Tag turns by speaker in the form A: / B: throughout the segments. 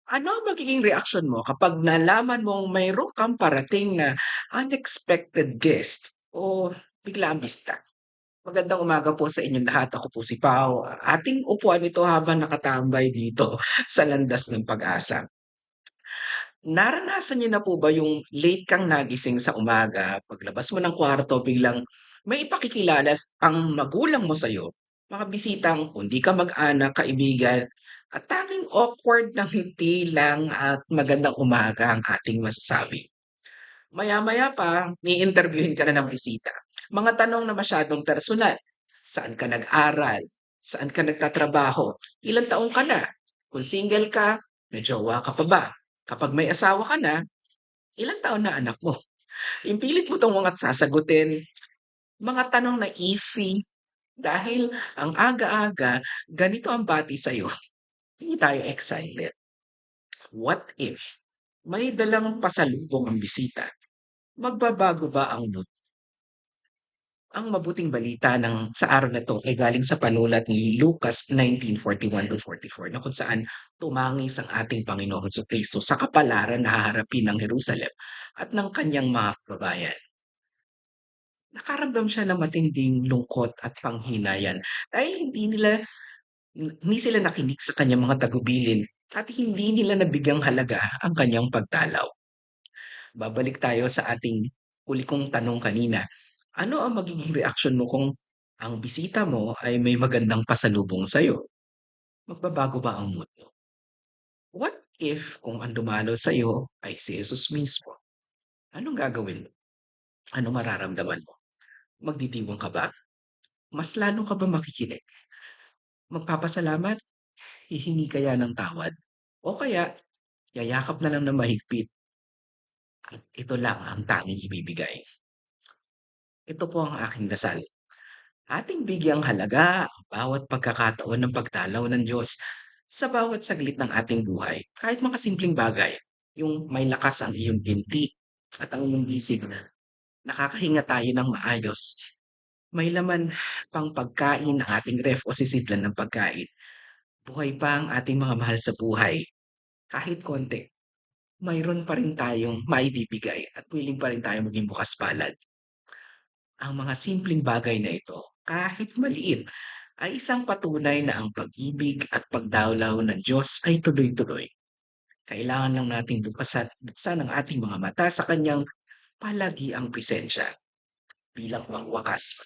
A: Ano ang magiging reaksyon mo kapag nalaman mong mayro'n kang parating na unexpected guest o biglaang bisita? Magandang umaga po sa inyong lahat. Ako po si Pao. Ating upuan ito habang nakatambay dito sa landas ng pag-asa. Naranasan niyo na po ba yung late kang nagising sa umaga, paglabas mo ng kwarto biglang may ipakikilala ang magulang mo sa'yo, mga bisitang hindi ka mag-anak, kaibigan, at tanging awkward na ngiti lang at magandang umaga ang ating masasabi. Maya-maya pa, i-interviewin ka na ng bisita. Mga tanong na masyadong personal. Saan ka nag-aral? Saan ka nagtatrabaho? Ilang taong ka na? Kung single ka, may jowa ka pa ba? Kapag may asawa ka na, ilang taon na anak mo? Yung pilit mo 'tong mga sasagutin, mga tanong na iffy dahil ang aga-aga, ganito ang bati sa'yo, hindi tayo excited. What if may dalang pasalubong ang bisita? Magbabago ba ang mood? Ang mabuting balita ng sa araw na 'to ay galing sa panulat ni Lucas 19:41 to 44 na kung saan tumangis ang ating Panginoong Jesucristo sa kapalaran na haharapin ng Jerusalem at ng kanyang mga kababayan. Nakaramdam siya ng matinding lungkot at panghinayan dahil hindi sila nakinig sa kanyang mga tagubilin at hindi nila nabigyang halaga ang kanyang pagdalaw. Babalik tayo sa ating huli kong tanong kanina. Ano ang magiging reaksyon mo kung ang bisita mo ay may magandang pasalubong sa'yo? Magbabago ba ang mood mo? What if kung ang dumalo sa'yo ay si Jesus mismo? Anong gagawin mo? Anong mararamdaman mo? Magdidiwang ka ba? Mas lalo ka ba makikinig? Magpapasalamat? Hihingi kaya ng tawad? O kaya yayakap na lang ng mahigpit at ito lang ang tanging ibibigay? Ito po ang aking dasal. Ating bigyang halaga ang bawat pagkakataon ng pagdalaw ng Diyos sa bawat saglit ng ating buhay. Kahit mga simpleng bagay, yung may lakas ang iyong binti at ang iyong bisig, nakakahinga tayo ng maayos. May laman pang pagkain ng ating ref o sisidlan ng pagkain. Buhay pa ang ating mga mahal sa buhay. Kahit konti, mayroon pa rin tayong maibibigay at willing pa rin tayong maging bukas palad. Ang mga simpleng bagay na ito, kahit maliit, ay isang patunay na ang pag-ibig at pagdalaw ng Diyos ay tuloy-tuloy. Kailangan lang nating buksan ang ating mga mata sa kanyang palagiang presensya bilang pangwakas.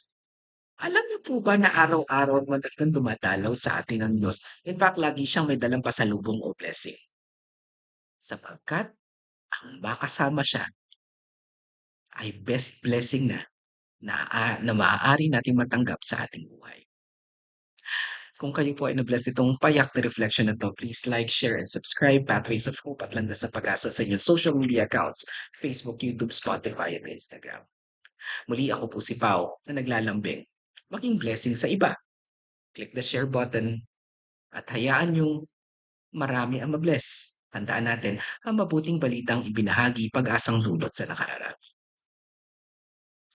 A: Alam niyo po ba na araw-araw madalang dumadalaw sa atin ang Diyos? In fact, lagi siyang may dalang pasalubong o blessing. Sapagkat ang makasama siya ay best blessing na maaari nating matanggap sa ating buhay. Kung kayo po ay na-bless nitong payak na reflection na 'to, please like, share, and subscribe Pathways of Hope at Landas ng Pag-asa sa inyong social media accounts, Facebook, YouTube, Spotify, at Instagram. Muli ako po si Pao na naglalambing. Maging blessing sa iba. Click the share button at hayaan yung marami ang ma-bless. Tandaan natin, ang mabuting balitang ibinahagi pag-asang dulot sa nakararami.